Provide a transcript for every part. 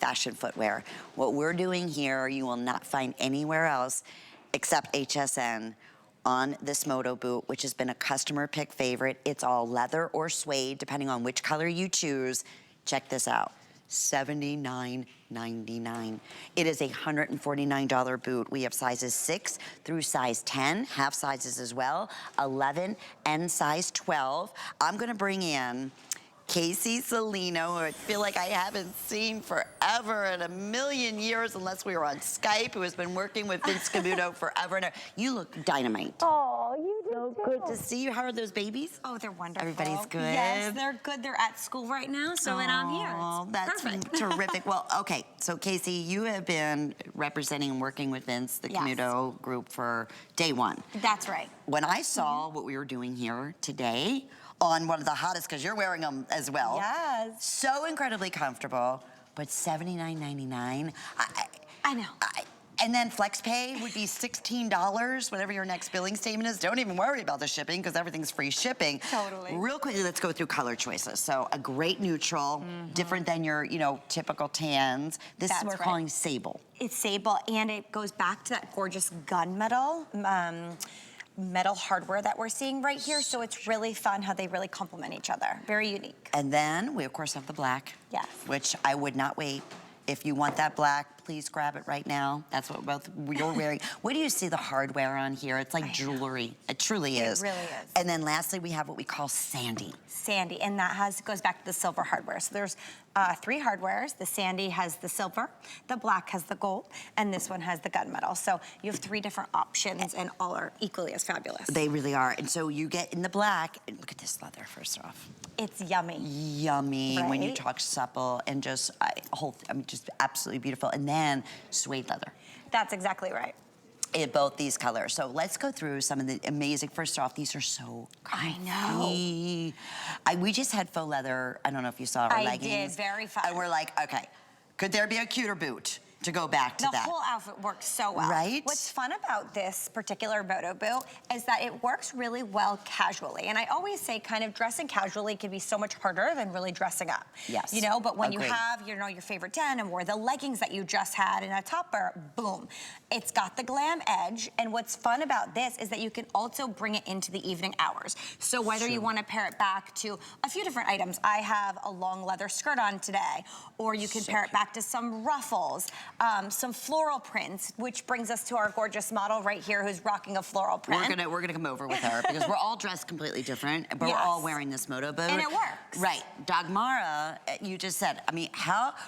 fashion footwear. What we're doing here, you will not find anywhere else except HSN on this Moto boot, which has been a customer pick favorite. It's all leather or suede, depending on which color you choose. Check this out, $79.99. It is a $149 boot. We have sizes 6 through size 10, half sizes as well, 11 and size 12. I'm gonna bring in Casey Salino, who I feel like I haven't seen forever in a million years, unless we were on Skype, who has been working with Vince Camuto forever and ever. You look dynamite. Oh, you do so too. good to see you. How are those babies? Oh, they're wonderful. Everybody's good? Yes, they're good. They're at school right now, so and I'm here. Oh, that's perfect. terrific. Well, okay, so Casey, you have been representing and working with Vince, the Camuto group, for day one. That's right. When I saw what we were doing here today, on one of the hottest, because you're wearing them as well. Yes. So incredibly comfortable, but $79.99. I know. And then FlexPay would be $16, whatever your next billing statement is. Don't even worry about the shipping, because everything's free shipping. Totally. Real quickly, let's go through color choices. So a great neutral, different than your, typical tans. This is what we're calling sable. It's sable, and it goes back to that gorgeous gunmetal metal hardware that we're seeing right here. So it's really fun how they really complement each other. Very unique. And then we, of course, have the black. Yes. Which I would not wait. If you want that black, please grab it right now. That's what both you're wearing. Where do you see the hardware on here? It's like jewelry. It truly is. It really is. And then lastly, we have what we call sandy. Sandy, and that goes back to the silver hardware. So there's 3 hardwares. The sandy has the silver, the black has the gold, and this one has the gunmetal. So you have 3 different options, and all are equally as fabulous. They really are. And so you get in the black, and look at this leather first off. It's yummy. Yummy. Right? When you talk supple and just just absolutely beautiful. And then suede leather. That's exactly right. In both these colors. So let's go through some of the amazing, first off, these are so comfy. I know. We just had faux leather, I don't know if you saw our leggings. I did, very fun. And we're like, okay, could there be a cuter boot to go back to that? The whole outfit works so well. Right? What's fun about this particular Moto boot is that it works really well casually. And I always say kind of dressing casually can be so much harder than really dressing up. Yes. But when Agreed. you have, your favorite denim or the leggings that you just had and a topper, boom. It's got the glam edge. And what's fun about this is that you can also bring it into the evening hours. So whether you want to pair it back to a few different items, I have a long leather skirt on today, or you can pair it back to some ruffles, some floral prints, which brings us to our gorgeous model right here who's rocking a floral print. We're gonna come over with her because we're all dressed completely different, but we're all wearing this Moto boot. And it works. Right. Dagmara, you just said,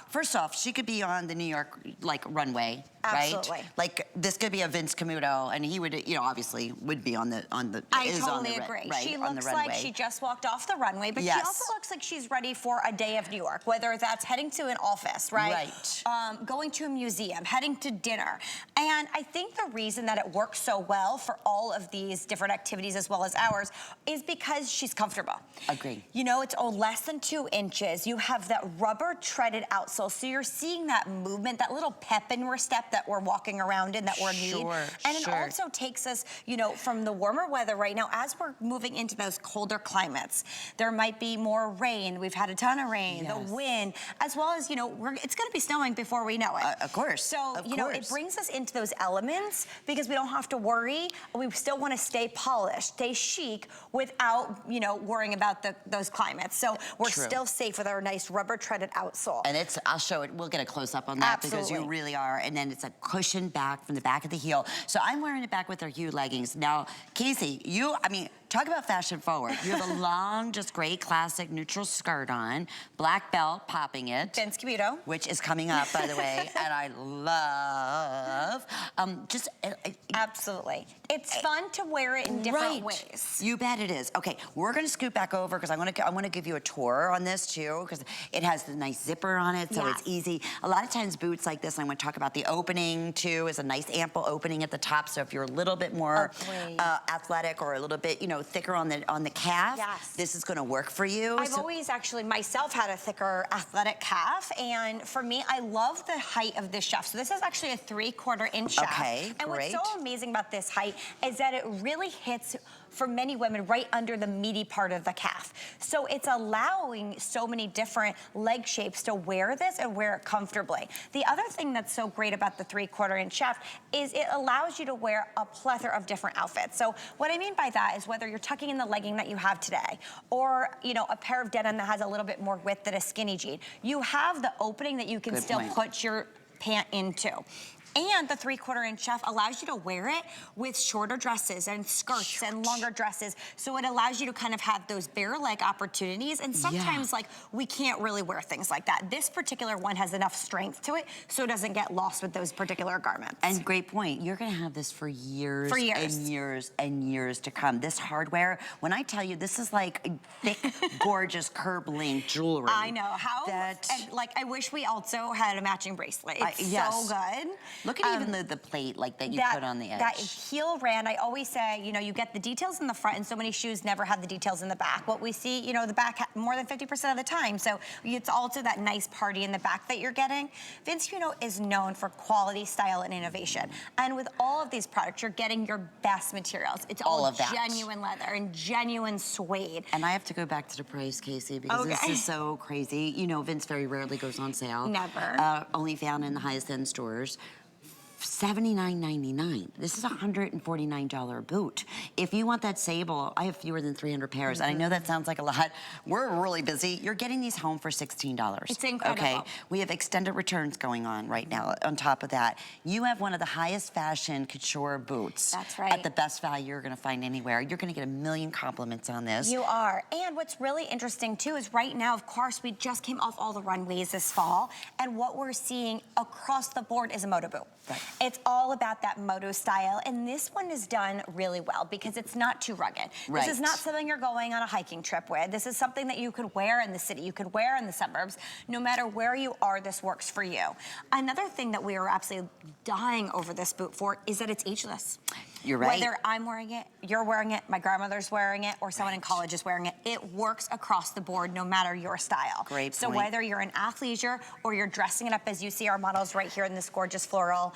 first off, she could be on the New York, runway, Absolutely. right? Like, this could be a Vince Camuto, and he would, obviously would be on the I totally agree. Right, she on the looks runway. like she just walked off the runway, but she also looks like she's ready for a day of New York, whether that's heading to an office, right? Right. Going to a museum, heading to dinner. And I think the reason that it works so well for all of these different activities as well as ours is because she's comfortable. Agreed. It's less than 2 inches. You have that rubber treaded outsole, so you're seeing that movement, that little pep in your step that we're walking around in that we're needing. And it also takes us, from the warmer weather right now, as we're moving into those colder climates, there might be more rain. We've had a ton of rain, the wind, as well as, it's gonna be snowing before we know it. Of course. So, it brings us into those elements because we don't have to worry. We still wanna stay polished, stay chic without, worrying about those climates. So we're still safe with our nice rubber treaded outsole. And I'll show it, we'll get a close up on that because you really are. And then it's a cushion back from the back of the heel. So I'm wearing it back with our Hue leggings. Now, Casey, talk about fashion forward. You have a long, just great classic neutral skirt on, black belt, popping it. Vince Camuto. Which is coming up, by the way, and I love. Absolutely. It's fun to wear it in different ways. You bet it is. Okay, we're gonna scoot back over because I want to give you a tour on this too because it has the nice zipper on it, so it's easy. A lot of times boots like this, and I want to talk about the opening too, is a nice ample opening at the top. So if you're a little bit more athletic or a little bit, thicker on the calf, this is gonna work for you. I've always actually myself had a thicker athletic calf, and for me, I love the height of this shaft. So this is actually a 3/4 inch shaft. Okay, and what's so amazing about this height is that it really hits for many women right under the meaty part of the calf. So it's allowing so many different leg shapes to wear this and wear it comfortably. The other thing that's so great about the 3/4 inch shaft is it allows you to wear a plethora of different outfits. So what I mean by that is whether you're tucking in the legging that you have today, or a pair of denim that has a little bit more width than a skinny jean, you have the opening that you can still put your pant into. And the 3/4 inch shaft allows you to wear it with shorter dresses and skirts and longer dresses. So it allows you to kind of have those bare leg opportunities. And sometimes like we can't really wear things like that. This particular one has enough strength to it so it doesn't get lost with those particular garments. And great point. You're gonna have this for years, years and years and years to come. This hardware, when I tell you, this is like thick, gorgeous curb link jewelry. I know. And like I wish we also had a matching bracelet. It's so good. Look at even the plate like that you put on the edge. That heel rand, I always say, you get the details in the front, and so many shoes never have the details in the back. What we see, the back more than 50% of the time. So it's also that nice party in the back that you're getting. Vince, is known for quality, style, and innovation. And with all of these products, you're getting your best materials. It's all of that. Genuine leather and genuine suede. And I have to go back to the price, Casey, because this is so crazy. Vince very rarely goes on sale. Never. Only found in the highest end stores. $79.99. This is a $149 boot. If you want that sable, I have fewer than 300 pairs, and I know that sounds like a lot. We're really busy. You're getting these home for $16. It's incredible. Okay, we have extended returns going on right now. On top of that, you have one of the highest fashion couture boots. That's right. At the best value you're gonna find anywhere. You're gonna get a million compliments on this. You are. And what's really interesting too is right now, of course, we just came off all the runways this fall, and what we're seeing across the board is a Moto boot. Right. It's all about that Moto style, and this one is done really well because it's not too rugged. Right. This is not something you're going on a hiking trip with. This is something that you could wear in the city, you could wear in the suburbs. No matter where you are, this works for you. Another thing that we are absolutely dying over this boot for is that it's ageless. You're right. Whether I'm wearing it, you're wearing it, my grandmother's wearing it, or someone in college is wearing it, it works across the board no matter your style. Great point. So whether you're in athleisure or you're dressing it up as you see our models right here in this gorgeous floral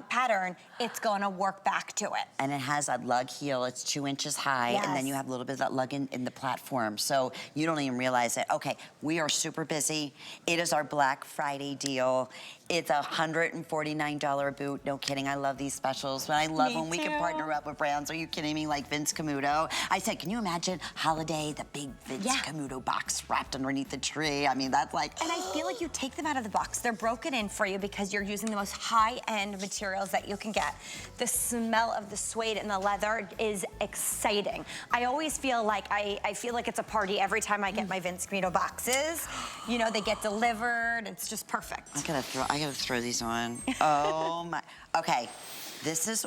pattern, it's gonna work back to it. And it has a lug heel, it's 2 inches high, and then you have a little bit of that lug in the platform, so you don't even realize it. Okay, we are super busy. It is our Black Friday deal. It's a $149 boot. No kidding, I love these specials. But I love when we can partner up with brands. Are you kidding me? Like Vince Camuto. I said, can you imagine holiday, the big Vince Camuto box wrapped underneath the tree? I mean, that's like... And I feel like you take them out of the box. They're broken in for you because you're using the most high-end materials that you can get. The smell of the suede and the leather is exciting. I always feel like I feel like it's a party every time I get my Vince Camuto boxes. They get delivered. It's just perfect. I gotta throw these on. Oh my. Okay, this is